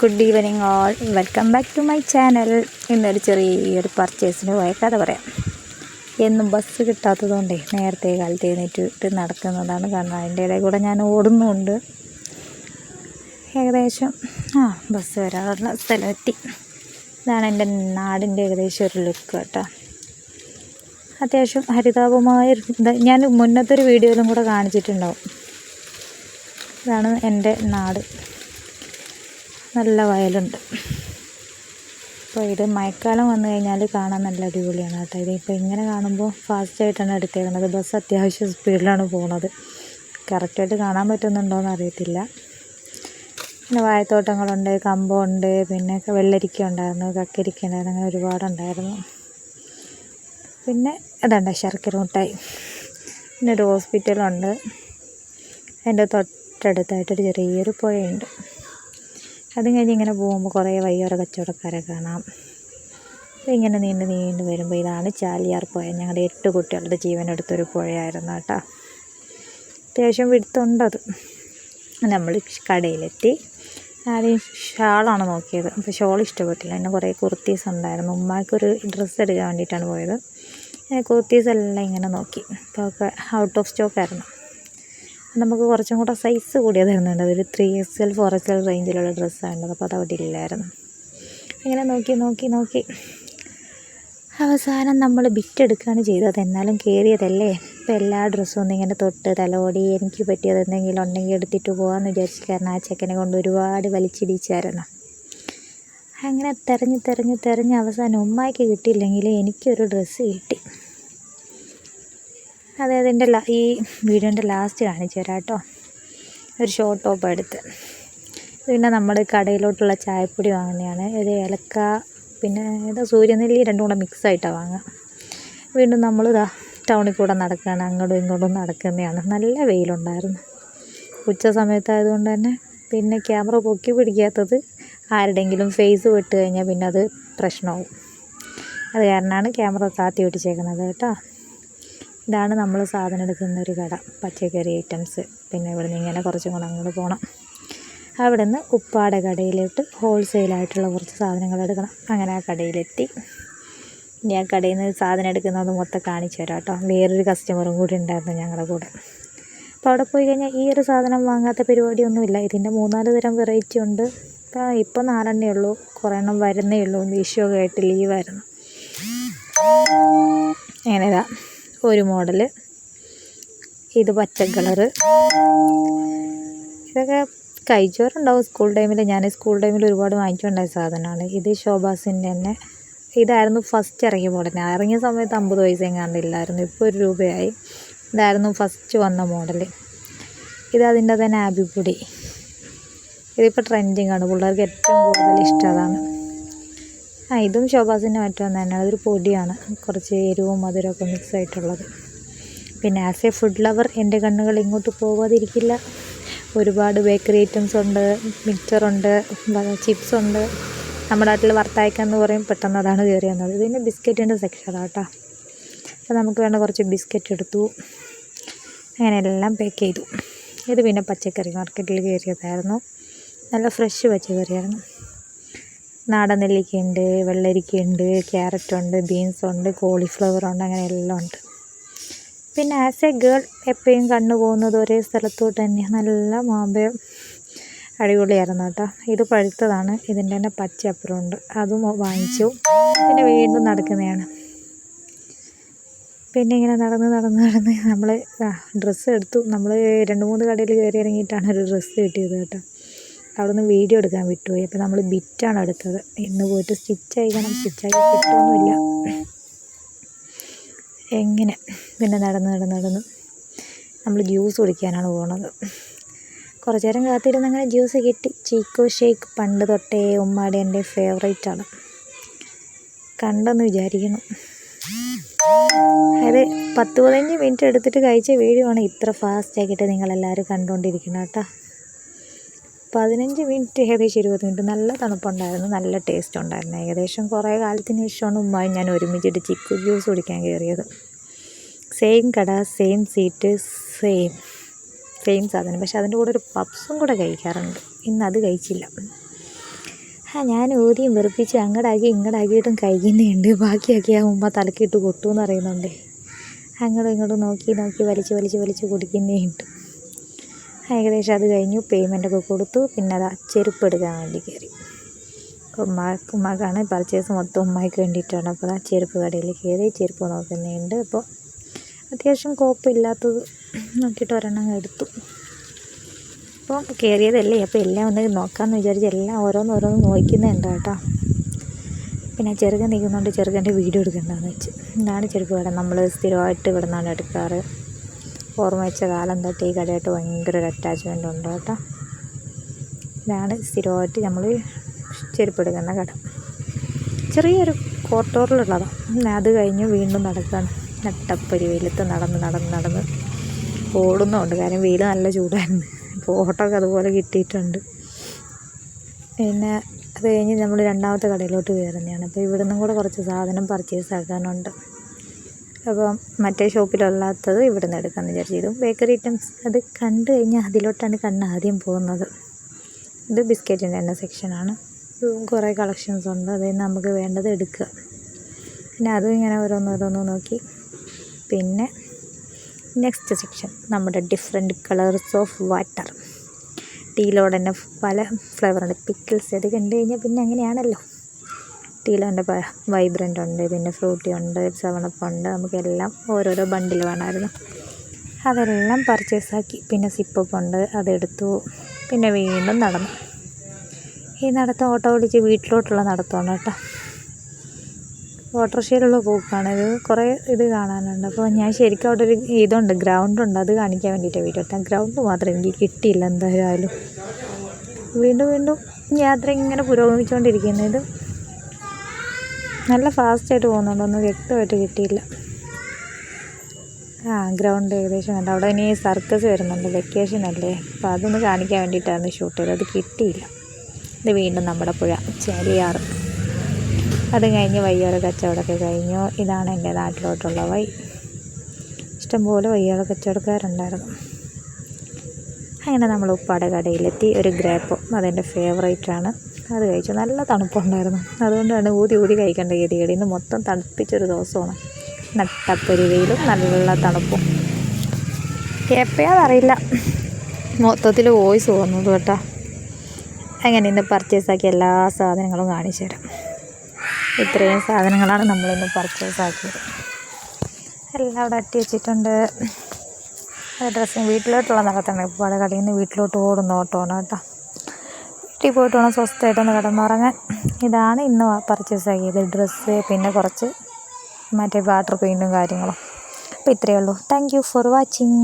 Good evening all, welcome back to my channel. ഇന്നൊരു ചെറിയൊരു പർച്ചേസിന് പോയ കഥ പറയാം. എന്നും ബസ് കിട്ടാത്തതുകൊണ്ടേ നേരത്തെ കാലത്ത് എഴുന്നേറ്റ് നടക്കുന്നതാണ്. കാരണം അതിൻ്റെ ഇടയിൽ കൂടെ ഞാൻ ഓടുന്നുമുണ്ട്. ഏകദേശം ബസ് വരാനുള്ള സ്ഥലമെത്തി. ഇതാണ് എൻ്റെ നാടിൻ്റെ ഏകദേശം ഒരു ലുക്ക് കേട്ടോ. അത്യാവശ്യം ഹരിതാപമായ ഞാൻ മുന്നത്തെ ഒരു വീഡിയോയിലും കൂടെ കാണിച്ചിട്ടുണ്ടാവും. ഇതാണ് എൻ്റെ നാട്. നല്ല വയലുണ്ട്. അപ്പോൾ ഇത് മഴക്കാലം വന്നു കഴിഞ്ഞാൽ കാണാൻ നല്ല അടിപൊളിയാണ് കേട്ടോ. ഇതിപ്പോൾ ഇങ്ങനെ കാണുമ്പോൾ ഫാസ്റ്റായിട്ടാണ് എടുത്തേക്കുന്നത്. ബസ് അത്യാവശ്യം സ്പീഡിലാണ് പോകുന്നത്. കറക്റ്റായിട്ട് കാണാൻ പറ്റുന്നുണ്ടോയെന്ന് അറിയത്തില്ല. പിന്നെ വാഴത്തോട്ടങ്ങളുണ്ട്, കമ്പമുണ്ട്, പിന്നെ വെള്ളരിക്ക ഉണ്ടായിരുന്നു, കക്കരിക്ക ഉണ്ടായിരുന്നു, അങ്ങനെ ഒരുപാടുണ്ടായിരുന്നു. പിന്നെ അതുണ്ട് ശർക്കര മുട്ടായി. പിന്നെ ഒരു ഹോസ്പിറ്റലുണ്ട്. അതിൻ്റെ തൊട്ടടുത്തായിട്ടൊരു ചെറിയൊരു പുഴയുണ്ട്. അതും കഴിഞ്ഞ് ഇങ്ങനെ പോകുമ്പോൾ കുറേ വയ്യോര കച്ചവടക്കാരെ കാണാം. ഇങ്ങനെ നീണ്ട് വരുമ്പോൾ ഇതാണ് ചാലിയാർ പുഴ. ഞങ്ങളുടെ 8 കുട്ടികളുടെ ജീവനെടുത്തൊരു പുഴയായിരുന്നു കേട്ടോ. അത്യാവശ്യം വിടുത്തുണ്ടത്. നമ്മൾ കടയിലെത്തി. ആദ്യം ഷാളാണ് നോക്കിയത്. അപ്പോൾ ഷോൾ ഇഷ്ടപ്പെട്ടില്ല. എന്നെ കുറേ കുർത്തീസ് ഉണ്ടായിരുന്നു. ഉമ്മാക്കൊരു ഡ്രസ്സ് എടുക്കാൻ വേണ്ടിയിട്ടാണ് പോയത്. കുർത്തീസ് എല്ലാം ഇങ്ങനെ നോക്കി. അപ്പോൾ ഒക്കെ ഔട്ട് ഓഫ് സ്റ്റോക്കായിരുന്നു. നമുക്ക് കുറച്ചും കൂടെ സൈസ് കൂടിയത് തരുന്നുണ്ട്. അതൊരു 3XL 4XL റേഞ്ചിലുള്ള ഡ്രസ്സാണ്. അപ്പോൾ അത് അവിടെ ഇല്ലായിരുന്നു. ഇങ്ങനെ നോക്കി അവസാനം നമ്മൾ ബിറ്റെടുക്കുകയാണ് ചെയ്തത്. എന്നാലും കയറിയതല്ലേ. ഇപ്പോൾ എല്ലാ ഡ്രസ്സും ഒന്നിങ്ങനെ തൊട്ട് തലോടി എനിക്ക് പറ്റിയത് എന്തെങ്കിലും ഉണ്ടെങ്കിൽ എടുത്തിട്ട് പോകാമെന്ന് വിചാരിച്ചു. കാരണം ആ ചെക്കനെ കൊണ്ട് ഒരുപാട് വലിച്ചിടിച്ചായിരുന്നു. അങ്ങനെ തെരഞ്ഞ് അവസാനം ഉമ്മായ്ക്ക് കിട്ടിയില്ലെങ്കിൽ എനിക്കൊരു ഡ്രസ്സ് കിട്ടി. അതിൻ്റെ ഈ വീഡിയോൻ്റെ ലാസ്റ്റ് കാണിച്ചു തരാം കേട്ടോ. ഒരു ഷോർട്ട് ടോപ്പ് എടുത്ത്. പിന്നെ നമ്മൾ കടയിലോട്ടുള്ള ചായപ്പൊടി വാങ്ങുന്നതാണ്. ഇത് ഏലക്ക പിന്നെ സൂര്യനെല്ലി രണ്ടും കൂടെ മിക്സായിട്ടാണ് വാങ്ങുക. വീണ്ടും നമ്മൾ ടൗണിൽ കൂടെ നടക്കുകയാണ്. അങ്ങോട്ടും ഇങ്ങോട്ടും നടക്കുന്നതാണ്. നല്ല വെയിലുണ്ടായിരുന്നു. ഉച്ച സമയത്തായതുകൊണ്ട് തന്നെ പിന്നെ ക്യാമറ പൊക്കി പിടിക്കാത്തത് ആരുടെയെങ്കിലും ഫേസ് വിട്ട് കഴിഞ്ഞാൽ പിന്നെ അത് പ്രശ്നമാവും. അത് കാരണമാണ് ക്യാമറ താത്തി പിടിച്ചേക്കുന്നത് കേട്ടോ. ഇതാണ് നമ്മൾ സാധനം എടുക്കുന്നൊരു കട. പച്ചക്കറി ഐറ്റംസ്. പിന്നെ ഇവിടെ നിന്ന് ഇങ്ങനെ കുറച്ചും കൂടെ അങ്ങോട്ട് പോകണം. അവിടെ നിന്ന് ഉപ്പാടെ കടയിലോട്ട് ഹോൾസെയിലായിട്ടുള്ള കുറച്ച് സാധനങ്ങൾ എടുക്കണം. അങ്ങനെ ആ കടയിലെത്തി. ഇനി ആ കടയിൽ നിന്ന് സാധനം എടുക്കുന്നത് മൊത്തം കാണിച്ചു തരാം കേട്ടോ. വേറൊരു കസ്റ്റമറും കൂടി ഉണ്ടായിരുന്നു ഞങ്ങളുടെ കൂടെ. അപ്പോൾ അവിടെ പോയി കഴിഞ്ഞാൽ ഈ ഒരു സാധനം വാങ്ങാത്ത പരിപാടിയൊന്നുമില്ല. ഇതിൻ്റെ 3-4 തരം വെറൈറ്റി ഉണ്ട്. ഇപ്പോൾ 4 ഉള്ളൂ. കുറേ എണ്ണം വരുന്നേ ഉള്ളൂ. വിഷുവൊക്കെ ആയിട്ട് ലീവായിരുന്നു. അങ്ങനെ ഒരു മോഡല്. ഇത് പച്ച കളറ്. ഇതൊക്കെ കഴിച്ചവരുണ്ടാവും സ്കൂൾ ടൈമിൽ. ഞാൻ സ്കൂൾ ടൈമിൽ ഒരുപാട് വാങ്ങിച്ചുകൊണ്ടായ സാധനമാണ്. ഇത് ഷോബാസിൻ്റെ തന്നെ. ഇതായിരുന്നു ഫസ്റ്റ് ഇറങ്ങിയ മോഡൽ. ഞാൻ ഇറങ്ങിയ സമയത്ത് 50 പൈസ എങ്ങാണ്ടില്ലായിരുന്നു. ഇപ്പോൾ 1 രൂപയായി. ഇതായിരുന്നു ഫസ്റ്റ് വന്ന മോഡൽ. ഇത് അതിൻ്റെ തന്നെ ആബിപ്പൊടി. ഇതിപ്പോൾ ട്രെൻഡിങ് ആണ്. പിള്ളേർക്ക് ഏറ്റവും കൂടുതൽ ഇഷ്ടം അതാണ്. ഇതും ഷോബാസിൻ്റെ മറ്റൊന്ന് തന്നെയാണ്. അതൊരു പൊടിയാണ്. കുറച്ച് എരിവും മധുരമൊക്കെ മിക്സ് ആയിട്ടുള്ളത്. പിന്നെ ആസ് എ ഫുഡ് ലവർ എൻ്റെ കണ്ണുകൾ ഇങ്ങോട്ട് പോകാതിരിക്കില്ല. ഒരുപാട് ബേക്കറി ഐറ്റംസ് ഉണ്ട്, മിക്സറുണ്ട്, ചിപ്സ് ഉണ്ട്. നമ്മുടെ നാട്ടിൽ വറുത്തയക്കാന്ന് പറയും. പെട്ടെന്ന് അതാണ് കയറി വന്നത്. പിന്നെ ബിസ്ക്കറ്റിൻ്റെ സെക്ഷനാണ് കേട്ടോ. അപ്പോൾ നമുക്ക് വേണ്ട കുറച്ച് ബിസ്ക്കറ്റ് എടുത്തു. അങ്ങനെ എല്ലാം പാക്ക് ചെയ്തു. ഇത് പിന്നെ പച്ചക്കറി മാർക്കറ്റിൽ കയറിയതായിരുന്നു. നല്ല ഫ്രഷ് പച്ചക്കറിയായിരുന്നു. നാടൻ നെല്ലിക്കയുണ്ട്, വെള്ളരിക്കയുണ്ട്, ക്യാരറ്റുണ്ട്, ബീൻസുണ്ട്, കോളിഫ്ലവറുണ്ട്, അങ്ങനെ എല്ലാം ഉണ്ട്. പിന്നെ ആസ് എ ഗേൾ എപ്പോഴും കണ്ണു പോകുന്നത് ഒരേ സ്ഥലത്തോട്ട് തന്നെ. നല്ല മാമ്പഴം അടിപൊളിയായിരുന്നു കേട്ടോ. ഇത് പഴുത്തതാണ്. ഇതിൻ്റെ തന്നെ പച്ച അപ്പുറമുണ്ട്. അതും വാങ്ങിച്ചു. പിന്നെ വീണ്ടും നടക്കുന്നതാണ്. പിന്നെ ഇങ്ങനെ നടന്ന് നമ്മൾ ഡ്രസ്സ് എടുത്തു. നമ്മൾ 2-3 കടയിൽ കയറി ഇറങ്ങിയിട്ടാണ് ഒരു ഡ്രസ്സ് കിട്ടിയത് കേട്ടോ. അവിടെ നിന്ന് വീഡിയോ എടുക്കാൻ വിട്ടുപോയി. അപ്പോൾ നമ്മൾ ബിറ്റാണ് എടുത്തത്. ഇന്ന് പോയിട്ട് സ്റ്റിച്ചായി കിട്ടുമൊന്നുമില്ല. എങ്ങനെ പിന്നെ നടന്ന് നമ്മൾ ജ്യൂസ് കുടിക്കാനാണ് പോകുന്നത്. കുറച്ച് നേരം കാത്തിരുന്ന് അങ്ങനെ ജ്യൂസ് കിട്ടി. ചീക്കോ ഷേക്ക് പണ്ട് തൊട്ടേ ഉമ്മാടെ എൻ്റെ ഫേവറേറ്റാണ്. കണ്ടെന്ന് വിചാരിക്കണം. അത് 10-15 മിനിറ്റ് എടുത്തിട്ട് കഴിച്ച വീഡിയോ ആണ് ഇത്ര ഫാസ്റ്റാക്കിയിട്ട് നിങ്ങളെല്ലാവരും കണ്ടുകൊണ്ടിരിക്കണം കേട്ടോ. 15 മിനിറ്റ് ഏകദേശം 20 മിനിറ്റ്. നല്ല തണുപ്പുണ്ടായിരുന്നു. നല്ല ടേസ്റ്റ് ഉണ്ടായിരുന്നു. ഏകദേശം കുറേ കാലത്തിന് ശേഷമാണ് ഉമ്മായും ഞാൻ ഒരുമിച്ചിട്ട് ചിക്കു ജ്യൂസ് കുടിക്കാൻ കയറിയത്. സെയിം കട, സെയിം സീറ്റ്, സെയിം സാധനം. പക്ഷെ അതിൻ്റെ കൂടെ ഒരു പപ്സും കൂടെ കഴിക്കാറുണ്ട്. ഇന്നത് കഴിച്ചില്ല. ഞാൻ ഊതിയും വെറുപ്പിച്ച് അങ്ങടാക്കി ഇങ്ങടാക്കിയിട്ടും കഴിക്കുന്നുണ്ട്. ബാക്കിയാക്കി ആ ഉമ്മ തലക്കിട്ട് കൊട്ടുമെന്ന് അറിയുന്നുണ്ട്. അങ്ങോട്ടും ഇങ്ങോട്ടും നോക്കി നോക്കി വലിച്ച് കുടിക്കുന്നുണ്ട്. ഏകദേശം അത് കഴിഞ്ഞു. പേയ്മെൻറ്റൊക്കെ കൊടുത്തു. പിന്നെ അത് ചെരുപ്പ് എടുക്കാൻ വേണ്ടി കയറി. ഉമ്മാക്കാണ് പർച്ചേസ് മൊത്തം ഉമ്മായ്ക്ക് വേണ്ടിയിട്ടാണ്. അപ്പോൾ ആ ചെരുപ്പ് കടയിൽ കയറി ചെരുപ്പ് നോക്കുന്നുണ്ട്. അപ്പോൾ അത്യാവശ്യം കുഴപ്പമില്ലാത്തത് നോക്കിയിട്ട് ഒരെണ്ണം എടുത്തു. അപ്പോൾ കയറിയതല്ലേ, അപ്പോൾ എല്ലാം ഒന്ന് നോക്കാമെന്ന് വിചാരിച്ച് എല്ലാം ഓരോന്ന് നോക്കുന്നുണ്ട് കേട്ടോ. പിന്നെ ചെറുക്കൻ നിൽക്കുന്നുണ്ട്, ചെറുക്കൻ്റെ വീഡിയോ എടുക്കണ്ടെന്ന് വെച്ച്. ഇതാണ് ചെരുപ്പ് കട. നമ്മൾ സ്ഥിരമായിട്ട് ഇവിടെ നിന്നാണ് എടുക്കാറ്. ഓർമ്മ വെച്ച കാലം തൊട്ട് ഈ കടയായിട്ട് ഭയങ്കര ഒരു അറ്റാച്ച്മെൻ്റ് ഉണ്ട് കേട്ടോ. ഇതാണ് സ്ഥിരമായിട്ട് നമ്മൾ ചെരുപ്പ് എടുക്കുന്ന കട. ചെറിയൊരു കോർട്ടോറിലുള്ളതാണ്. അത് കഴിഞ്ഞ് വീണ്ടും നടക്കുകയാണ്. നട്ടപ്പൊരി വെയിലത്ത് നടന്ന് ഓടുന്നുണ്ട്. കാരണം വെയിൽ നല്ല ചൂടായിരുന്നു. അപ്പോൾ ഓട്ടമൊക്കെ അതുപോലെ കിട്ടിയിട്ടുണ്ട്. പിന്നെ അത് കഴിഞ്ഞ് നമ്മൾ രണ്ടാമത്തെ കടയിലോട്ട് കയറുന്നതാണ്. അപ്പോൾ ഇവിടെ നിന്നും കൂടെ കുറച്ച് സാധനം പർച്ചേസ് ആക്കാനുണ്ട്. അപ്പം മറ്റേ ഷോപ്പിലല്ലാത്തത് ഇവിടെ നിന്ന് എടുക്കാമെന്ന് വിചാരിച്ചു. ഇതും ബേക്കറി ഐറ്റംസ്. അത് കണ്ടു കഴിഞ്ഞാൽ അതിലോട്ടാണ് കണ്ണ് ആദ്യം പോകുന്നത്. ഇത് ബിസ്ക്കറ്റിൻ്റെ തന്നെ സെക്ഷനാണ്. കുറേ കളക്ഷൻസ് ഉണ്ട്. അതിൽ നിന്ന് നമുക്ക് വേണ്ടത് എടുക്കുക. പിന്നെ അതും ഇങ്ങനെ ഓരോന്ന് നോക്കി. പിന്നെ നെക്സ്റ്റ് സെക്ഷൻ നമ്മുടെ ഡിഫറെൻറ്റ് കളേഴ്സ് ഓഫ് വാട്ടർ. ടീലോടെ തന്നെ പല ഫ്ലേവറുണ്ട്. പിക്കിൾസ് അത് കണ്ടു കഴിഞ്ഞാൽ പിന്നെ അങ്ങനെയാണല്ലോ. ടീലോൻ്റെ വൈബ്രൻ്റ് ഉണ്ട്, പിന്നെ ഫ്രൂട്ടി ഉണ്ട്, 7up ഉണ്ട്. നമുക്കെല്ലാം ഓരോരോ ബണ്ടിൽ വേണമായിരുന്നു. അതെല്ലാം പർച്ചേസാക്കി. പിന്നെ സിപ്പപ്പ് ഉണ്ട്, അതെടുത്തു. പിന്നെ വീണ്ടും നടന്നു. ഈ നടത്തം ഓട്ടോ ഓടിച്ച് വീട്ടിലോട്ടുള്ള നടത്തമാണ് കേട്ടോ. ഓട്ടോറിക്ഷയിലുള്ള പോക്കാണ്. ഇത് കുറേ ഇത് കാണാനുണ്ട്. അപ്പോൾ ഞാൻ ശരിക്കും അവിടെ ഒരു ഇതുണ്ട്, ഗ്രൗണ്ടുണ്ട്. അത് കാണിക്കാൻ വേണ്ടിയിട്ടാണ് വീഡിയോ എടുത്താൽ. ഗ്രൗണ്ട് മാത്രം എനിക്ക് കിട്ടിയില്ല എന്തായാലും. വീണ്ടും യാത്ര ഇങ്ങനെ പുരോഗമിച്ചുകൊണ്ടിരിക്കുന്നത്. ഇത് നല്ല ഫാസ്റ്റായിട്ട് പോകുന്നുണ്ട്. ഒന്നും വ്യക്തമായിട്ട് കിട്ടിയില്ല. ഗ്രൗണ്ട് ഏകദേശം കണ്ടു. അവിടെ ഇനി സർക്കസ് വരുന്നുണ്ട്, വെക്കേഷൻ അല്ലേ. അപ്പോൾ അതൊന്ന് കാണിക്കാൻ വേണ്ടിയിട്ടാണ് ഷൂട്ട് ചെയ്തത്. അത് കിട്ടിയില്ല. ഇത് വീണ്ടും നമ്മുടെ പുഴ ചാലിയാർ. അത് കഴിഞ്ഞ് വയ്യോര കച്ചവടമൊക്കെ കഴിഞ്ഞു. ഇതാണ് എൻ്റെ നാട്ടിലോട്ടുള്ള വഴി. ഇഷ്ടംപോലെ വയ്യോര കച്ചവടക്കാരുണ്ടായിരുന്നു. അങ്ങനെ നമ്മൾ ഉപ്പാടെ കടയിലെത്തി. ഒരു ഗ്രേപ്പ് അതെൻ്റെ ഫേവറേറ്റാണ്. അത് കഴിച്ചു. നല്ല തണുപ്പുണ്ടായിരുന്നു. അതുകൊണ്ടാണ് ഊതി കഴിക്കേണ്ട ഗതികേട്. ഇന്ന് മൊത്തം തണുപ്പിച്ചൊരു ദിവസമാണ്. നട്ടപ്പൊരി വെയിലും നല്ല തണുപ്പും. എപ്പോഴാണെന്നറിയില്ല മൊത്തത്തിൽ വോയിസ് പോകുന്നത് കേട്ടോ. അങ്ങനെ ഇന്ന് പർച്ചേസാക്കിയ എല്ലാ സാധനങ്ങളും കാണിച്ചു തരാം. ഇത്രയും സാധനങ്ങളാണ് നമ്മളിന്ന് പർച്ചേസാക്കിയത്. എല്ലാം അവിടെ അട്ടി വെച്ചിട്ടുണ്ട്. ഡ്രസ്സിന് വീട്ടിലോട്ടുള്ള നടത്തണം. ഇപ്പോൾ കടയിൽ നിന്ന് വീട്ടിലോട്ട് ഓടുന്ന ഓട്ടമാണ് കേട്ടോ. വീട്ടിൽ പോയിട്ട് വേണം സ്വസ്ഥമായിട്ടൊന്ന് കിടന്നുറങ്ങാൻ. ഇതാണ് ഇന്ന് പർച്ചേസാക്കിയത്. ഡ്രസ്സ്, പിന്നെ കുറച്ച് മറ്റേ വാട്ടർ പെയിൻറ്റും കാര്യങ്ങളും. അപ്പോൾ ഇത്രയേ ഉള്ളൂ. Thank you for watching.